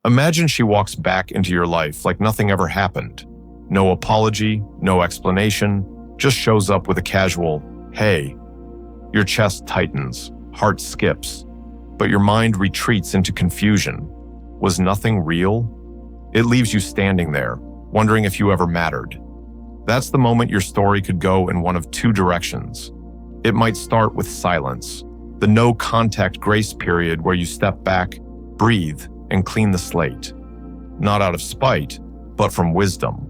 Imagine she walks back into your life like nothing ever happened. No apology, no explanation, just shows up with a casual, "Hey." Your chest tightens, heart skips, but your mind retreats into confusion. Was nothing real? It leaves you standing there, wondering if you ever mattered. That's the moment your story could go in one of two directions. It might start with silence, the no-contact grace period where you step back, breathe, and clean the slate. Not out of spite, but from wisdom.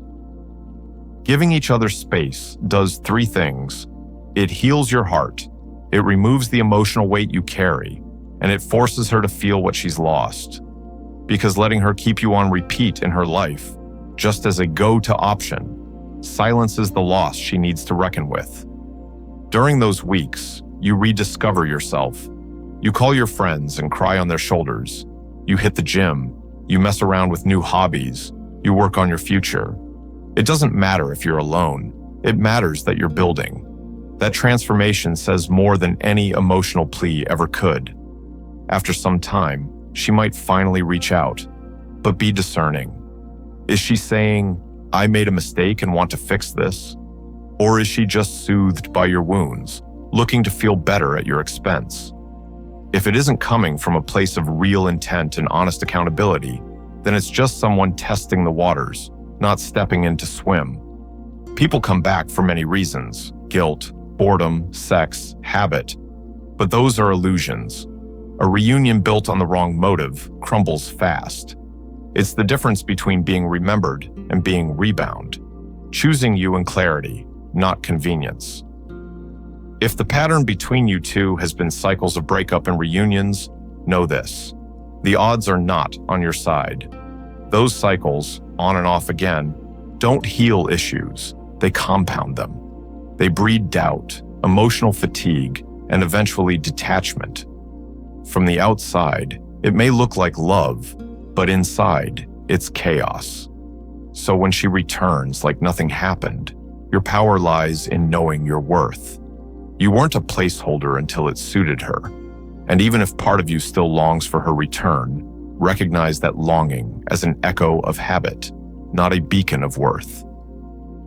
Giving each other space does three things. It heals your heart, it removes the emotional weight you carry, and it forces her to feel what she's lost. Because letting her keep you on repeat in her life, just as a go-to option, silences the loss she needs to reckon with. During those weeks, you rediscover yourself. You call your friends and cry on their shoulders. You hit the gym. You mess around with new hobbies. You work on your future. It doesn't matter if you're alone. It matters that you're building. That transformation says more than any emotional plea ever could. After some time, she might finally reach out, but be discerning. Is she saying, "I made a mistake and want to fix this"? Or is she just soothed by your wounds, looking to feel better at your expense? If it isn't coming from a place of real intent and honest accountability, then it's just someone testing the waters, not stepping in to swim. People come back for many reasons: guilt, boredom, sex, habit. But those are illusions. A reunion built on the wrong motive crumbles fast. It's the difference between being remembered and being rebound. Choosing you in clarity, not convenience. If the pattern between you two has been cycles of breakup and reunions, know this: the odds are not on your side. Those cycles, on and off again, don't heal issues, they compound them. They breed doubt, emotional fatigue, and eventually detachment. From the outside, it may look like love, but inside, it's chaos. So when she returns like nothing happened, your power lies in knowing your worth. You weren't a placeholder until it suited her. And even if part of you still longs for her return, recognize that longing as an echo of habit, not a beacon of worth.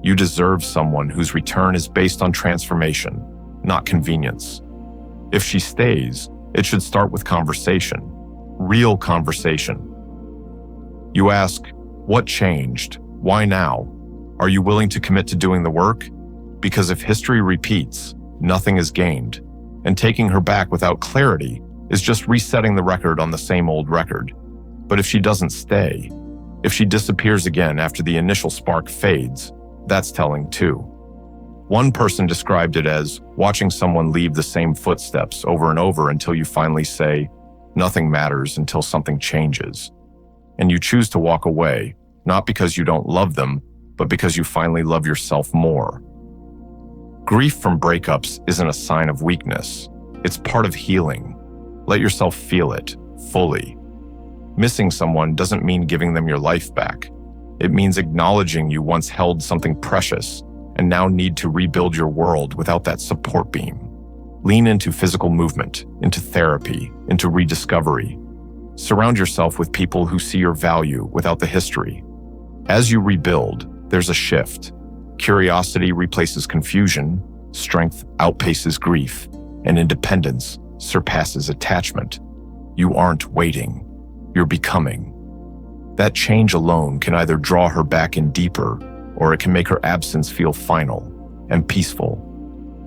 You deserve someone whose return is based on transformation, not convenience. If she stays, it should start with conversation, real conversation. You ask, what changed? Why now? Are you willing to commit to doing the work? Because if history repeats, nothing is gained, and taking her back without clarity is just resetting the record on the same old record. But if she doesn't stay, if she disappears again after the initial spark fades, that's telling too. One person described it as watching someone leave the same footsteps over and over until you finally say, nothing matters until something changes. And you choose to walk away, not because you don't love them, but because you finally love yourself more. Grief from breakups isn't a sign of weakness. It's part of healing. Let yourself feel it, fully. Missing someone doesn't mean giving them your life back. It means acknowledging you once held something precious and now need to rebuild your world without that support beam. Lean into physical movement, into therapy, into rediscovery. Surround yourself with people who see your value without the history. As you rebuild, there's a shift. Curiosity replaces confusion, strength outpaces grief, and independence surpasses attachment. You aren't waiting, you're becoming. That change alone can either draw her back in deeper, or it can make her absence feel final and peaceful.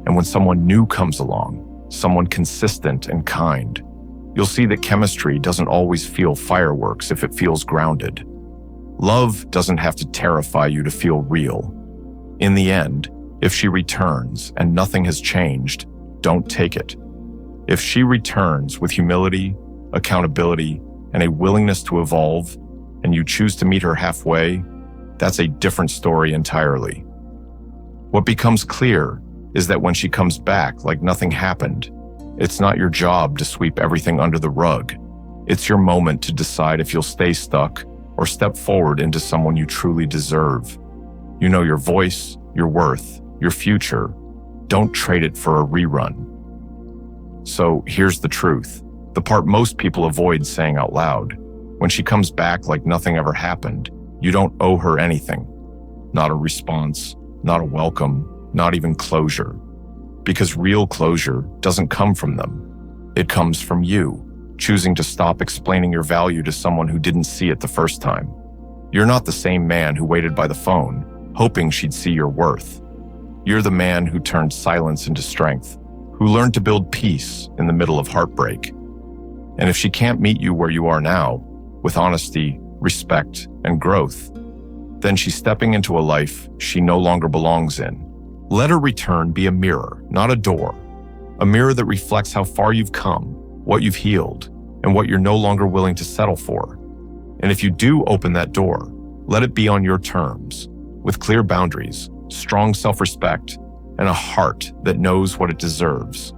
And when someone new comes along, someone consistent and kind, you'll see that chemistry doesn't always feel fireworks if it feels grounded. Love doesn't have to terrify you to feel real. In the end, if she returns and nothing has changed, don't take it. If she returns with humility, accountability, and a willingness to evolve, and you choose to meet her halfway, that's a different story entirely. What becomes clear is that when she comes back like nothing happened, it's not your job to sweep everything under the rug. It's your moment to decide if you'll stay stuck or step forward into someone you truly deserve. You know your voice, your worth, your future. Don't trade it for a rerun. So here's the truth, the part most people avoid saying out loud. When she comes back like nothing ever happened, you don't owe her anything. Not a response, not a welcome, not even closure. Because real closure doesn't come from them. It comes from you, choosing to stop explaining your value to someone who didn't see it the first time. You're not the same man who waited by the phone, hoping she'd see your worth. You're the man who turned silence into strength, who learned to build peace in the middle of heartbreak. And if she can't meet you where you are now, with honesty, respect, and growth, then she's stepping into a life she no longer belongs in. Let her return be a mirror, not a door. A mirror that reflects how far you've come, what you've healed, and what you're no longer willing to settle for. And if you do open that door, let it be on your terms, with clear boundaries, strong self-respect, and a heart that knows what it deserves.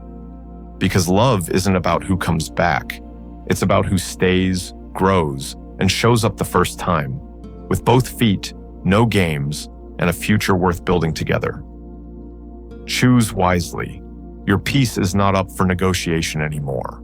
Because love isn't about who comes back. It's about who stays, grows, and shows up the first time, with both feet, no games, and a future worth building together. Choose wisely. Your peace is not up for negotiation anymore.